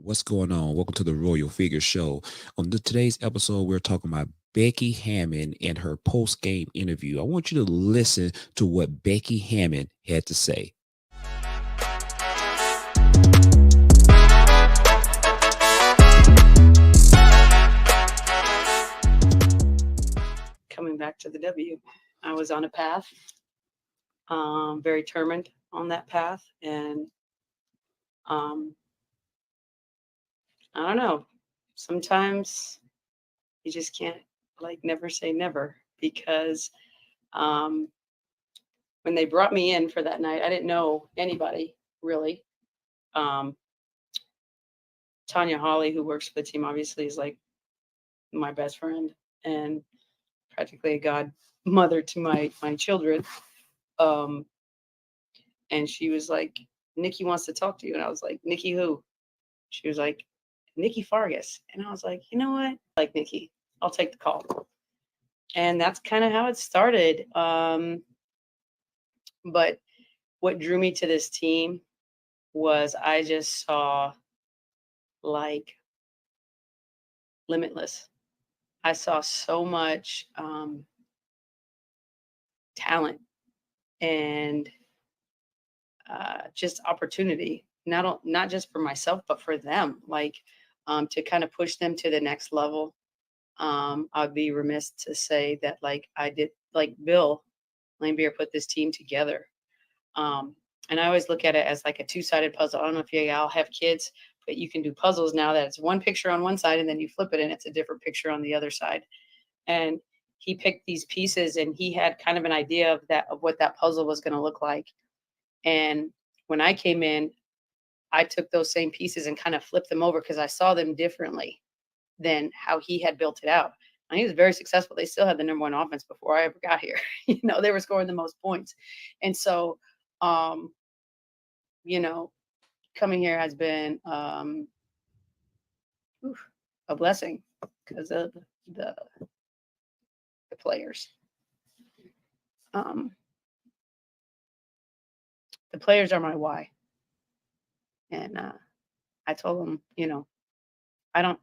What's going on? Welcome to the Royal Figure Show. On today's episode, we're talking about Becky Hammon and her post-game interview. I want you to listen to what Becky Hammon had to say. Coming back to the W, I was on a path, very determined on that path, and I don't know. Sometimes you just can't never say never because when they brought me in for that night, I didn't know anybody really. Um, Tanya Hawley, who works for the team, obviously is like my best friend and practically a godmother to my children. Um, and she was like, "Nikki wants to talk to you," and I was like, "Nikki who?" She was like, "Nikki Fargas," and I was like, "You know what? Like Nikki, I'll take the call." And that's kind of how it started. But what drew me to this team was I just saw like limitless. I saw so much talent and just opportunity, not just for myself, but for them, to kind of push them to the next level. I'd be remiss to say that I did, like Bill Lambier put this team together. And I always look at it as like a two-sided puzzle. I don't know if you all have kids, but you can do puzzles now that it's one picture on one side and then you flip it and it's a different picture on the other side. And he picked these pieces and he had kind of an idea of what that puzzle was going to look like. And when I came in, I took those same pieces and kind of flipped them over because I saw them differently than how he had built it out. And he was very successful. They still had the number one offense before I ever got here. They were scoring the most points. And so, coming here has been a blessing because of the players. The players are my why. And I told them, I don't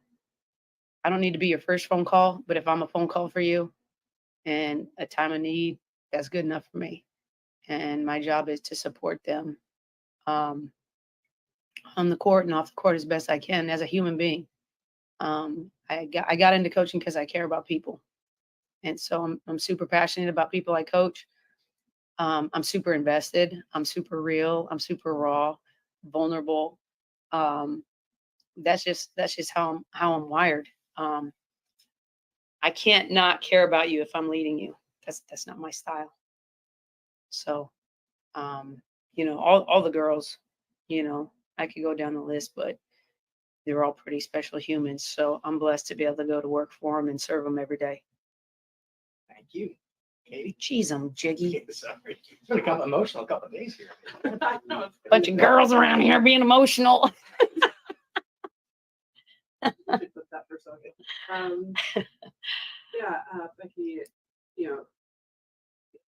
need to be your first phone call, but if I'm a phone call for you and a time of need, that's good enough for me. And my job is to support them on the court and off the court as best I can as a human being. I got into coaching because I care about people. And so I'm super passionate about people I coach. I'm super invested. I'm super real. I'm super raw, vulnerable. That's just how I'm wired. I can't not care about you if I'm leading you. That's not my style. So, all the girls, I could go down the list, but they're all pretty special humans. So I'm blessed to be able to go to work for them and serve them every day. Thank you, Katie. Jeez, I'm jiggy. Sorry. It's been a emotional couple of days here. Bunch of girls around here being emotional. Put that for a second. Becky,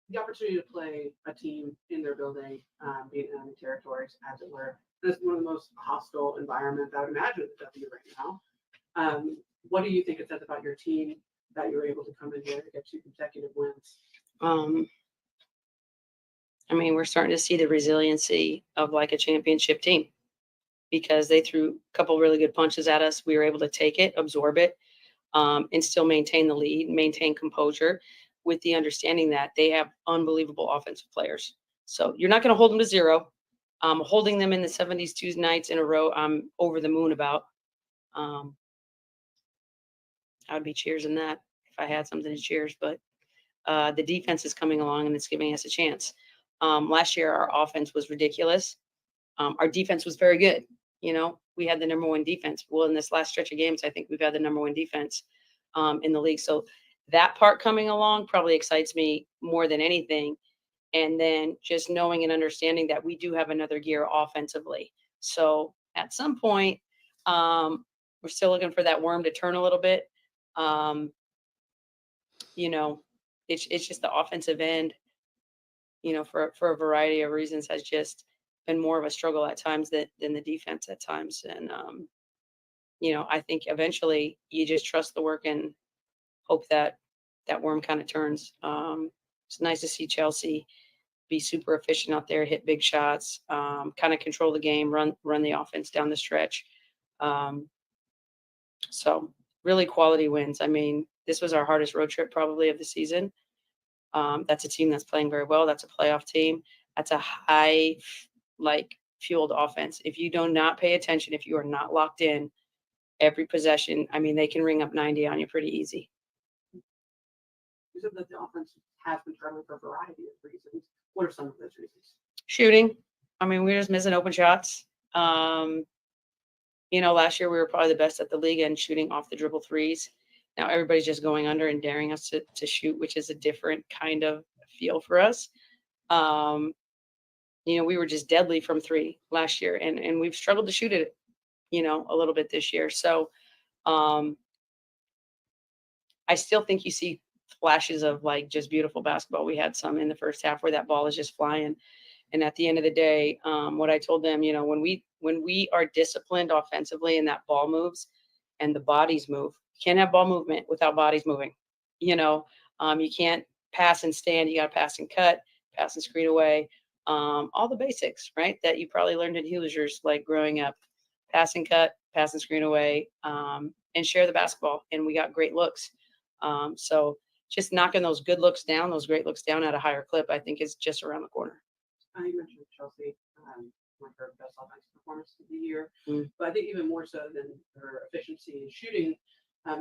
the opportunity to play a team in their building, being in enemy territories, as it were, is one of the most hostile environments I would imagine at the W right now. What do you think it says about your team that you were able to come in here and get 2 consecutive wins? We're starting to see the resiliency of like a championship team because they threw a couple really good punches at us. We were able to take it, absorb it, and still maintain the lead, maintain composure with the understanding that they have unbelievable offensive players. So you're not going to hold them to zero. Holding them in the 70s 2 nights in a row, I'm over the moon about. I would be cheersing that if I had something to cheers, but the defense is coming along and it's giving us a chance. Last year, our offense was ridiculous. Our defense was very good. We had the number one defense. Well, in this last stretch of games, I think we've had the number one defense in the league. So that part coming along probably excites me more than anything. And then just knowing and understanding that we do have another gear offensively. So at some point, we're still looking for that worm to turn a little bit. It's just the offensive end, for a variety of reasons has just been more of a struggle at times than the defense at times. And I think eventually you just trust the work and hope that that worm kind of turns. It's nice to see Chelsea be super efficient out there, hit big shots, kind of control the game, run the offense down the stretch. Um, so really quality wins. I mean, this was our hardest road trip probably of the season. That's a team that's playing very well. That's a playoff team. That's a high, fueled offense. If you do not pay attention, if you are not locked in every possession, I mean, they can ring up 90 on you pretty easy. You said that the offense has been struggling for a variety of reasons. What are some of those reasons? Shooting. I mean, we're just missing open shots. Last year we were probably the best at the league in shooting off the dribble threes. Now everybody's just going under and daring us to shoot, which is a different kind of feel for us. We were just deadly from three last year, and we've struggled to shoot it, a little bit this year. So I still think you see flashes of just beautiful basketball. We had some in the first half where that ball is just flying. And at the end of the day, what I told them, when we are disciplined offensively and that ball moves and the bodies move, you can't have ball movement without bodies moving. You can't pass and stand. You got to pass and cut, pass and screen away. All the basics, right? That you probably learned in Hoosiers, growing up. Pass and cut, pass and screen away, and share the basketball. And we got great looks. So just knocking those good looks down, those great looks down at a higher clip, I think is just around the corner. You mentioned Chelsea, one of her best offensive performances of the year, Mm. but I think even more so than her efficiency in shooting,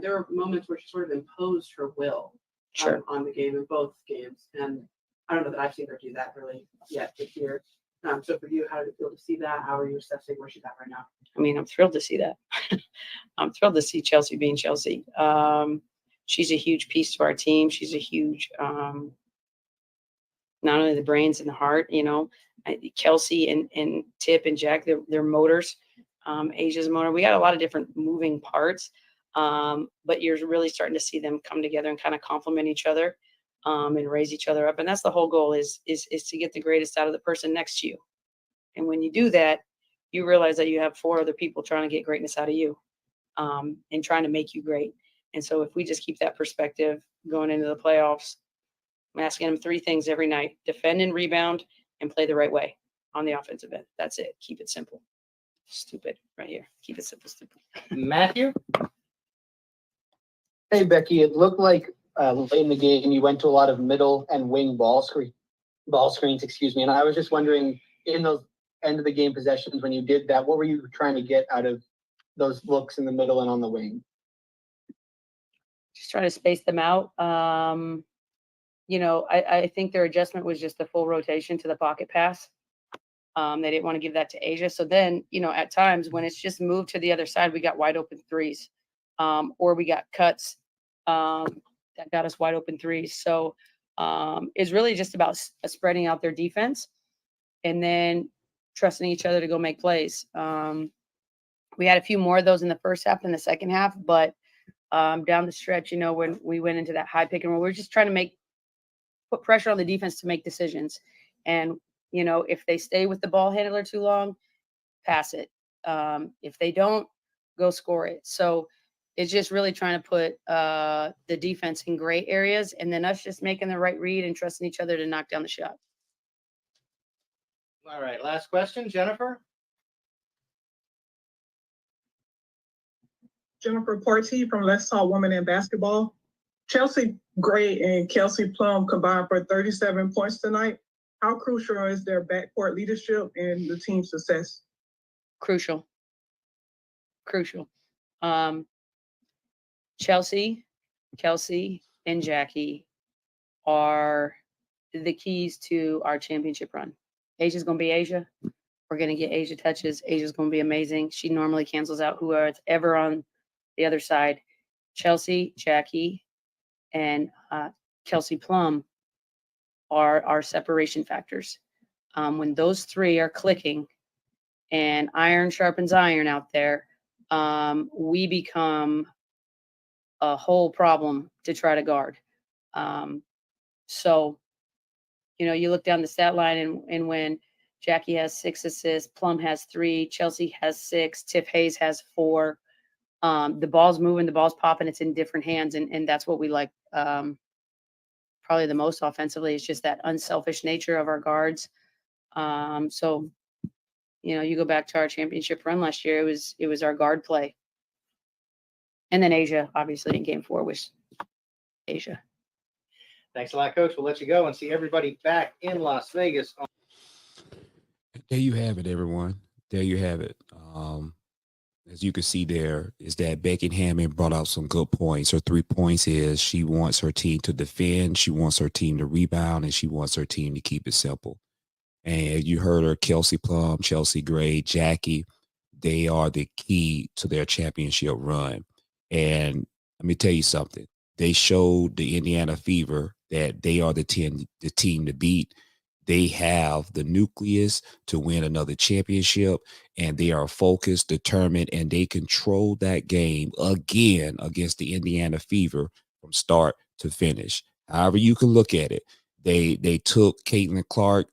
there were moments where she sort of imposed her will Sure. on the game in both games, and I don't know that I've seen her do that really yet this year. So for you, how did it feel to see that? How are you assessing where she's at right now? I mean, I'm thrilled to see that. I'm thrilled to see Chelsea being Chelsea. She's a huge piece to our team. She's a huge, not only the brains and the heart, Kelsey and Tip and Jack, they're motors. Asia's motor. We got a lot of different moving parts, but you're really starting to see them come together and kind of complement each other, and raise each other up. And that's the whole goal is to get the greatest out of the person next to you. And when you do that, you realize that you have four other people trying to get greatness out of you, and trying to make you great. And so if we just keep that perspective going into the playoffs, I'm asking them three things every night: defend and rebound and play the right way on the offensive end. That's it. Keep it simple. Stupid right here. Keep it simple, stupid. Matthew? Hey, Becky, it looked like late in the game you went to a lot of middle and wing ball screens, and I was just wondering, in those end of the game possessions when you did that, what were you trying to get out of those looks in the middle and on the wing? Just trying to space them out. I think their adjustment was just the full rotation to the pocket pass. They didn't want to give that to Asia. So then, at times when it's just moved to the other side, we got wide open threes, or we got cuts that got us wide open threes. So it's really just about spreading out their defense and then trusting each other to go make plays. We had a few more of those in the first half than the second half, but down the stretch, when we went into that high pick and roll, we're just trying to put pressure on the defense to make decisions. And, if they stay with the ball handler too long, pass it. If they don't, go score it. So it's just really trying to put the defense in gray areas, and then us just making the right read and trusting each other to knock down the shot. All right, last question, Jennifer. Jennifer Porty from Let's Talk Women in Basketball. Chelsea Gray and Kelsey Plum combined for 37 points tonight. How crucial is their backcourt leadership in the team's success? Crucial. Chelsea, Kelsey, and Jackie are the keys to our championship run. Asia's going to be Asia. We're going to get Asia touches. Asia's going to be amazing. She normally cancels out whoever's ever on the other side. Chelsea, Jackie, and Kelsey Plum are our separation factors. When those three are clicking and iron sharpens iron out there, we become a whole problem to try to guard. So, you look down the stat line and when Jackie has 6 assists, Plum has 3, Chelsea has 6, Tiff Hayes has 4. The ball's moving, the ball's popping, it's in different hands, and that's what we like probably the most offensively. It's just that unselfish nature of our guards. So you go back to our championship run last year, it was our guard play. And then Asia, obviously, in game 4 was Asia. Thanks a lot, Coach. We'll let you go and see everybody back in Las Vegas. There you have it, everyone. There you have it. As you can see there, is that Becky Hammon brought out some good points. Her 3 points is she wants her team to defend, she wants her team to rebound, and she wants her team to keep it simple. And you heard her, Kelsey Plum, Chelsea Gray, Jackie, they are the key to their championship run. And let me tell you something. They showed the Indiana Fever that they are the team to beat. They have the nucleus to win another championship, and they are focused, determined, and they control that game again against the Indiana Fever from start to finish. However you can look at it, they took Caitlin Clark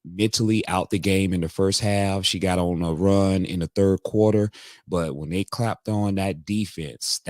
mentally out the game in the first half. She got on a run in the third quarter, but when they clapped on that defense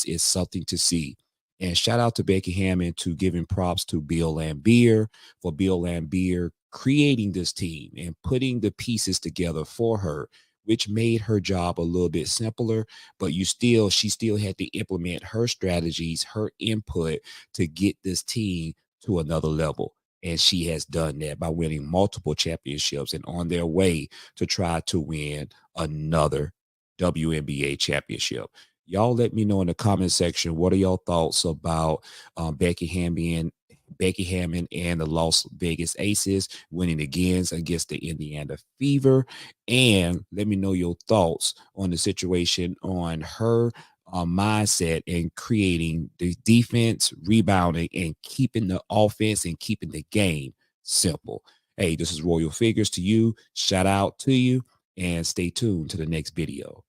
is something to see. And shout out to Becky Hammon to giving props to Bill Lambier for Bill Lambier creating this team and putting the pieces together for her, which made her job a little bit simpler, but she still had to implement her strategies, her input to get this team to another level. And she has done that by winning multiple championships and on their way to try to win another WNBA championship. Y'all let me know in the comment section, what are your thoughts about Becky Hammon and the Las Vegas Aces winning again against the Indiana Fever? And let me know your thoughts on the situation on her mindset and creating the defense, rebounding, and keeping the offense and keeping the game simple. Hey, this is Royal Figures to you. Shout out to you and stay tuned to the next video.